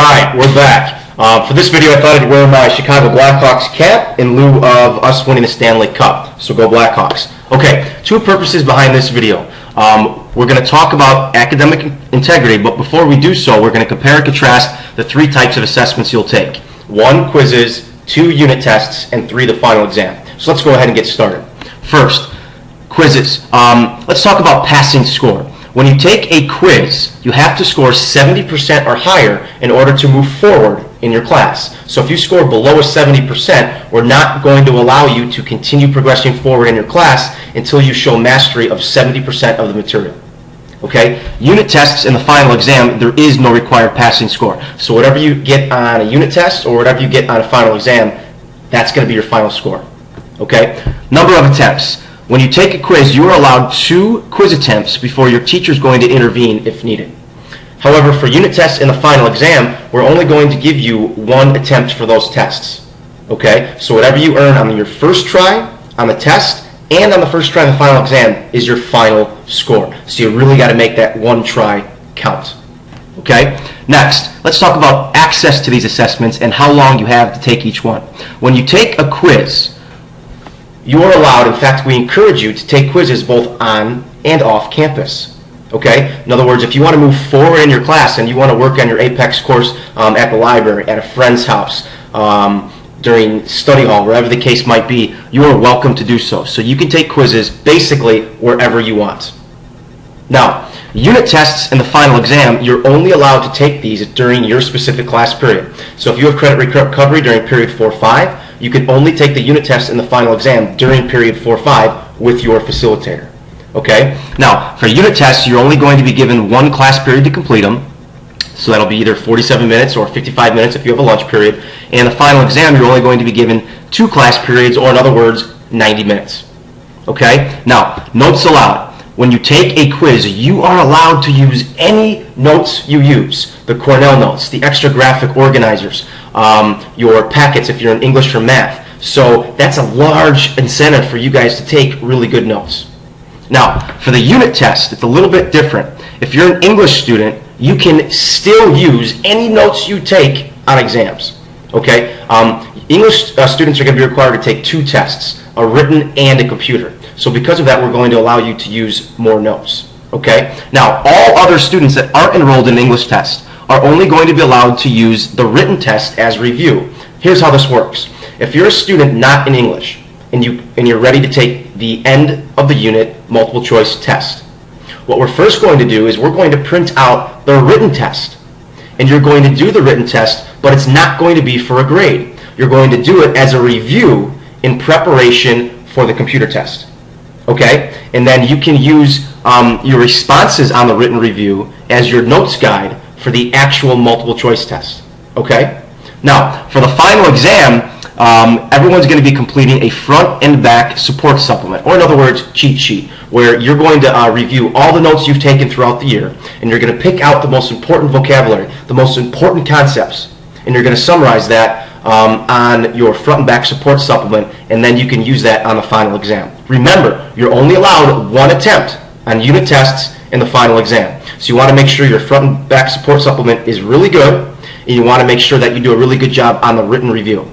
Alright, we're back. For this video, I thought I'd wear my Chicago Blackhawks cap in lieu of us winning the Stanley Cup. So go Blackhawks. Okay, two purposes behind this video. We're going to talk about academic integrity, but before we do so, we're going to compare and contrast the three types of assessments you'll take. 1, quizzes, 2, unit tests, and 3, the final exam. So let's go ahead and get started. First, quizzes. Let's talk about passing score. When you take a quiz, you have to score 70% or higher in order to move forward in your class. So if you score below a 70%, we're not going to allow you to continue progressing forward in your class until you show mastery of 70% of the material. Okay? Unit tests in the final exam, there is no required passing score. So whatever you get on a unit test or whatever you get on a final exam, that's going to be your final score. Okay? Number of attempts. When you take a quiz, you are allowed 2 quiz attempts before your teacher is going to intervene if needed. However, for unit tests in the final exam, we're only going to give you 1 attempt for those tests. Okay? So whatever you earn on your first try on the test and on the first try on the final exam is your final score. So you really got to make that 1 try count. Okay? Next, let's talk about access to these assessments and how long you have to take each one. When you take a quiz, you are allowed, in fact, we encourage you to take quizzes both on and off campus. Okay? In other words, if you want to move forward in your class and you want to work on your Apex course at the library, at a friend's house, during study hall, wherever the case might be, you are welcome to do so. So you can take quizzes basically wherever you want. Now, unit tests in the final exam, you're only allowed to take these during your specific class period. So if you have credit recovery during period 4-5, you can only take the unit test in the final exam during period 4-5 with your facilitator. Okay? Now, for unit tests, you're only going to be given 1 class period to complete them. So that'll be either 47 minutes or 55 minutes if you have a lunch period. And the final exam, you're only going to be given 2 class periods, or in other words, 90 minutes. Okay? Now, notes allowed. When you take a quiz, you are allowed to use any notes you use. The Cornell notes, the extra graphic organizers, your packets if you're in English or math. So that's a large incentive for you guys to take really good notes. Now, for the unit test, it's a little bit different. If you're an English student, you can still use any notes you take on exams. Okay? English students are going to be required to take 2 tests, a written and a computer. So because of that, we're going to allow you to use more notes. Okay? Now, all other students that aren't enrolled in an English test are only going to be allowed to use the written test as review. Here's how this works. If you're a student not in English and you're ready to take the end of the unit multiple choice test, what we're first going to do is we're going to print out the written test. And you're going to do the written test, but it's not going to be for a grade. You're going to do it as a review in preparation for the computer test. Okay? And then you can use your responses on the written review as your notes guide for the actual multiple choice test. Okay? Now, for the final exam, everyone's going to be completing a front and back support supplement, or in other words, cheat sheet, where you're going to review all the notes you've taken throughout the year, and you're going to pick out the most important vocabulary, the most important concepts, and you're going to summarize that on your front and back support supplement, and then you can use that on the final exam. Remember, you're only allowed 1 attempt on unit tests in the final exam. So you want to make sure your front and back support supplement is really good, and you want to make sure that you do a really good job on the written review.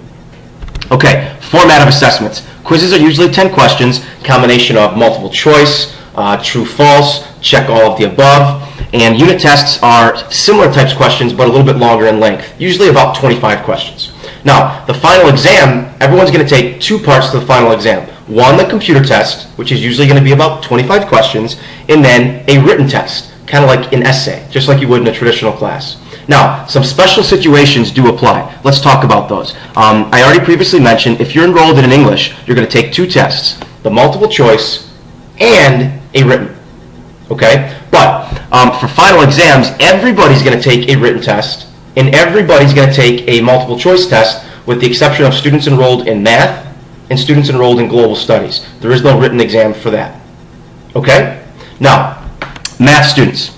Okay, format of assessments. Quizzes are usually 10 questions, combination of multiple choice, true, false, check all of the above, and unit tests are similar types of questions but a little bit longer in length, usually about 25 questions. Now, the final exam, everyone's going to take 2 parts to the final exam. 1, the computer test, which is usually going to be about 25 questions, and then a written test, kind of like an essay, just like you would in a traditional class. Now, some special situations do apply. Let's talk about those. I already previously mentioned, if you're enrolled in English, you're going to take 2 tests, the multiple choice and a written. Okay? But for final exams, everybody's going to take a written test, and everybody's going to take a multiple choice test, with the exception of students enrolled in math and students enrolled in global studies. There is no written exam for that. Okay? Now, math students.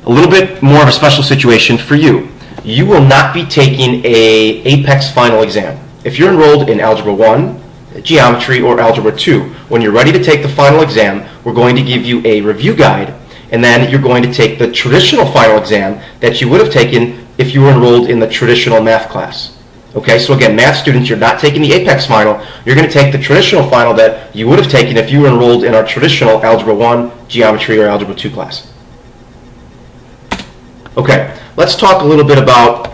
A little bit more of a special situation for you. You will not be taking a Apex final exam. If you're enrolled in Algebra 1, Geometry, or Algebra 2, when you're ready to take the final exam, we're going to give you a review guide, and then you're going to take the traditional final exam that you would have taken if you were enrolled in the traditional math class. Okay, so again, math students, you're not taking the Apex final. You're going to take the traditional final that you would have taken if you were enrolled in our traditional Algebra 1, Geometry, or Algebra 2 class. Okay, let's talk a little bit about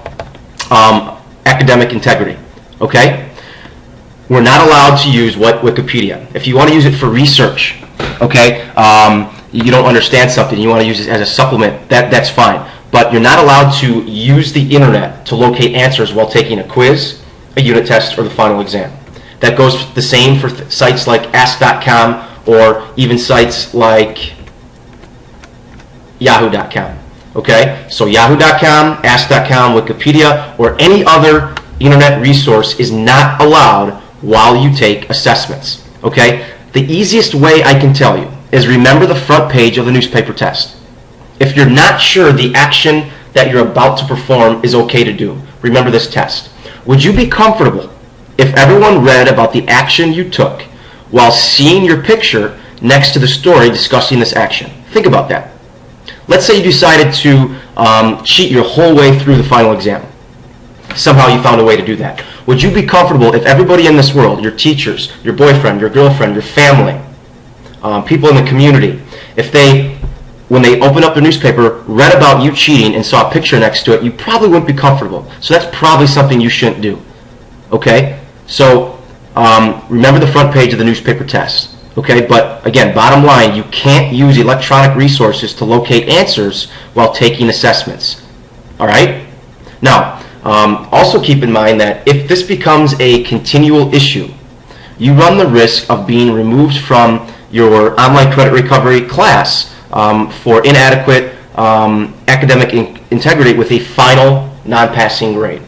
academic integrity. Okay, we're not allowed to use Wikipedia. If you want to use it for research, okay, you don't understand something, you want to use it as a supplement, that's fine. But you're not allowed to use the internet to locate answers while taking a quiz, a unit test, or the final exam. That goes the same for sites like ask.com or even sites like yahoo.com. Okay? So yahoo.com, ask.com, Wikipedia, or any other internet resource is not allowed while you take assessments. Okay? The easiest way I can tell you is remember the front page of the newspaper test. If you're not sure the action that you're about to perform is okay to do, remember this test. Would you be comfortable if everyone read about the action you took while seeing your picture next to the story discussing this action? Think about that. Let's say you decided to cheat your whole way through the final exam. Somehow you found a way to do that. Would you be comfortable if everybody in this world, your teachers, your boyfriend, your girlfriend, your family, people in the community, if they, when they opened up their newspaper, read about you cheating and saw a picture next to it, you probably wouldn't be comfortable. So that's probably something you shouldn't do. Okay? So remember the front page of the newspaper test. Okay? But again, bottom line, you can't use electronic resources to locate answers while taking assessments. Alright? Now, also keep in mind that if this becomes a continual issue, you run the risk of being removed from your online credit recovery class for inadequate academic integrity with a final non-passing grade.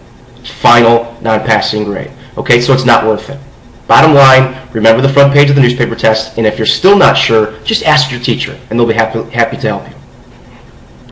Final non-passing grade. Okay, so it's not worth it. Bottom line, remember the front page of the newspaper test, and if you're still not sure, just ask your teacher, and they'll be happy to help you.